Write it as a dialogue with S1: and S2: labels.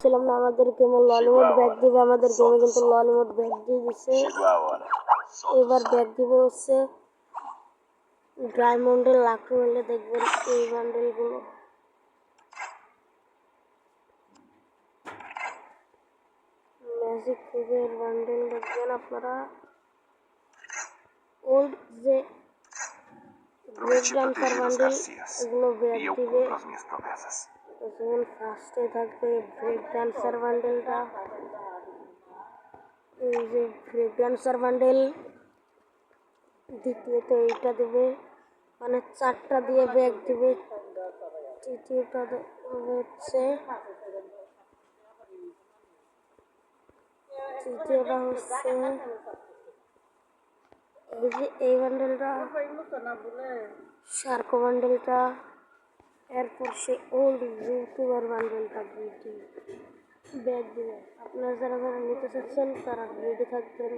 S1: বলছিলাম না আমাদের গেমে ললিউড ব্যাগ দিবে, আমাদের গেমে কিন্তু ললিউড ব্যাগ দিয়ে দিচ্ছে। এবার ব্যাগ দিবে হচ্ছে ডায়মন্ডের লাখ রয়েলে, দেখবেন এই বান্ডেলগুলো। ম্যাজিক কিউবের বান্ডেল দেখবেন আপনারা। ওল্ড যে ব্রেক ডান্সার বান্ডেল, এগুলো ব্যাগ দিবে। যেমন ফার্স্টে থাকবে ব্রেক ডান্সার বান্ডেলটা, এই যে ব্রেক ডান্সার বান্ডেল। দ্বিতীয়ত এইটা দেবে, মানে 4টা দিয়ে ব্যাগ দিবে। তৃতীয়টা হচ্ছে এই যে এই বান্ডেলটা, শার্কো বান্ডেলটা। এরপর সে ওল্ড ইউটিউবার বান্ডেলটা ব্যাগ দিবে। আপনারা যারা যারা নিতে চাচ্ছেন তারা রেডি থাকবেন।